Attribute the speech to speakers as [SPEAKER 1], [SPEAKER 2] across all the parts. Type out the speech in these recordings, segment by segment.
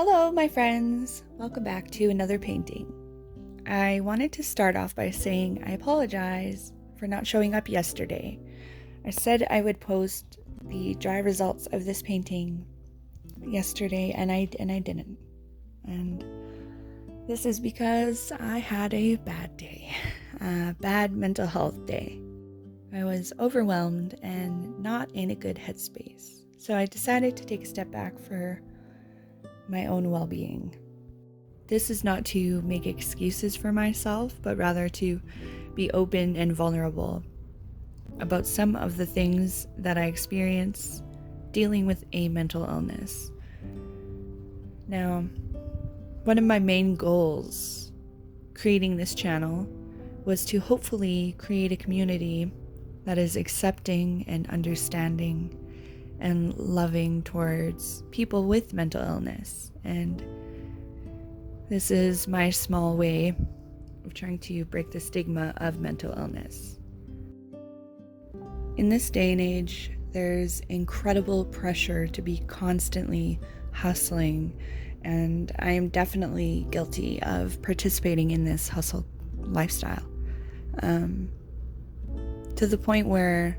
[SPEAKER 1] Hello, my friends! Welcome back to another painting. I wanted to start off by saying I apologize for not showing up yesterday. I said I would post the dry results of this painting yesterday, and I didn't. And this is because I had a bad day, a bad mental health day. I was overwhelmed and not in a good headspace, so I decided to take a step back for my own well-being. This is not to make excuses for myself, but rather to be open and vulnerable about some of the things that I experience dealing with a mental illness. Now, one of my main goals creating this channel was to hopefully create a community that is accepting and understanding and loving towards people with mental illness. And this is my small way of trying to break the stigma of mental illness. In this day and age, there's incredible pressure to be constantly hustling, and I am definitely guilty of participating in this hustle lifestyle, to the point where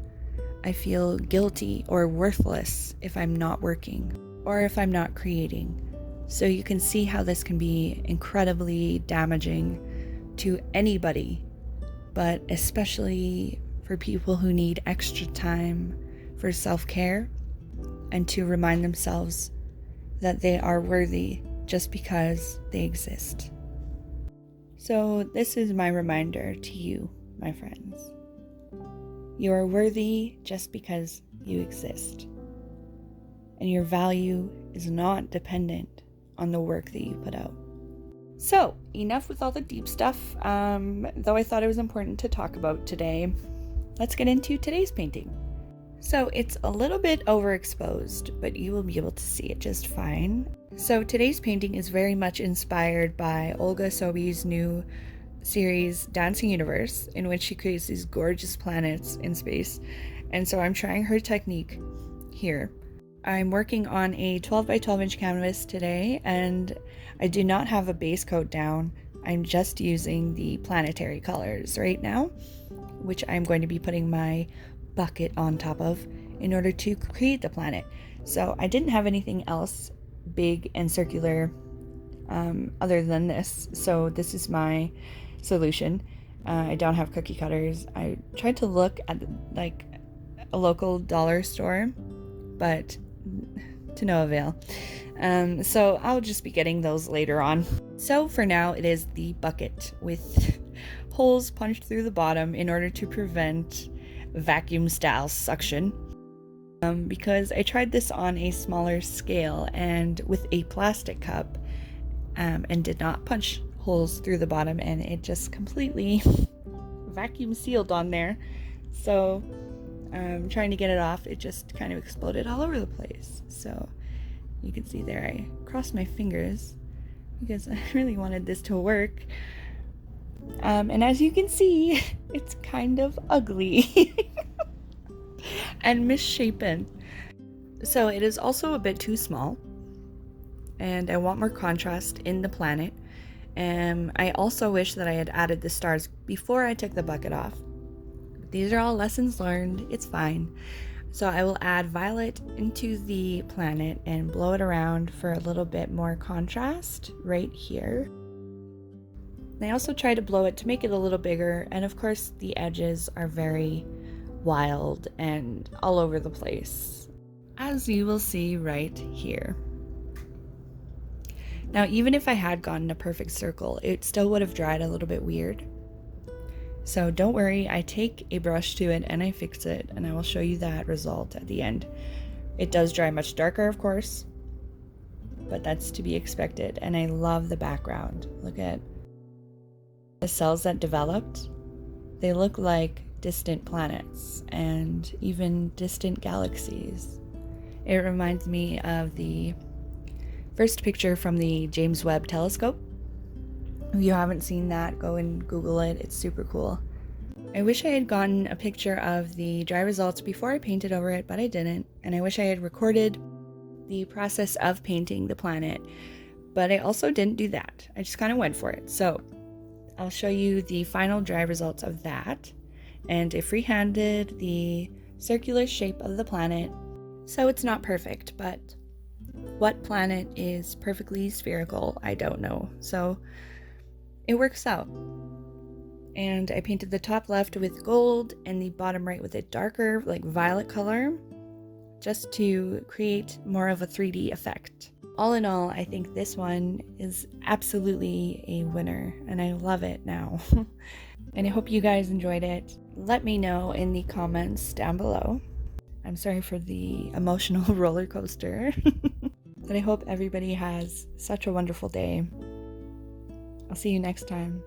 [SPEAKER 1] I feel guilty or worthless if I'm not working or if I'm not creating. So you can see how this can be incredibly damaging to anybody, but especially for people who need extra time for self-care and to remind themselves that they are worthy just because they exist. So this is my reminder to you, my friends. You are worthy just because you exist. And your value is not dependent on the work that you put out. So, enough with all the deep stuff, though I thought it was important to talk about today. Let's get into today's painting. So, it's a little bit overexposed, but you will be able to see it just fine. So, today's painting is very much inspired by Olga Soby's new series Dancing Universe, in which she creates these gorgeous planets in space, and so I'm trying her technique here. I'm working on a 12 by 12 inch canvas today, and I do not have a base coat down. I'm just using the planetary colors right now, which I'm going to be putting my bucket on top of in order to create the planet. So I didn't have anything else big and circular other than this, so this is my solution. I don't have cookie cutters. I tried to look at like a local dollar store, but to no avail. So I'll just be getting those later on. So for now, it is the bucket with holes punched through the bottom in order to prevent vacuum style suction. Because I tried this on a smaller scale and with a plastic cup, and did not punch holes through the bottom, and it just completely vacuum sealed on there. So trying to get it off, it just kind of exploded all over the place. So you can see there, I crossed my fingers because I really wanted this to work. And as you can see, it's kind of ugly and misshapen. So it is also a bit too small, and I want more contrast in the planet. I also wish that I had added the stars before I took the bucket off. These are all lessons learned, it's fine. So I will add violet into the planet and blow it around for a little bit more contrast right here. I also try to blow it to make it a little bigger, and of course the edges are very wild and all over the place, as you will see right here. Now, even if I had gotten a perfect circle, it still would have dried a little bit weird. So don't worry, I take a brush to it and I fix it, and I will show you that result at the end. It does dry much darker, of course, but that's to be expected. And I love the background. Look at the cells that developed. They look like distant planets and even distant galaxies. It reminds me of the first picture from the James Webb telescope. If you haven't seen that, go and Google it. It's super cool. I wish I had gotten a picture of the dry results before I painted over it, but I didn't. And I wish I had recorded the process of painting the planet But I also didn't do that. I just kind of went for it. So I'll show you the final dry results of that. And I freehanded the circular shape of the planet. So it's not perfect, but what planet is perfectly spherical? I don't know. So it works out. And I painted the top left with gold and the bottom right with a darker, like violet color, just to create more of a 3D effect. All in all, I think this one is absolutely a winner, and I love it now. And I hope you guys enjoyed it. Let me know in the comments down below. I'm sorry for the emotional roller coaster. But I hope everybody has such a wonderful day. I'll see you next time.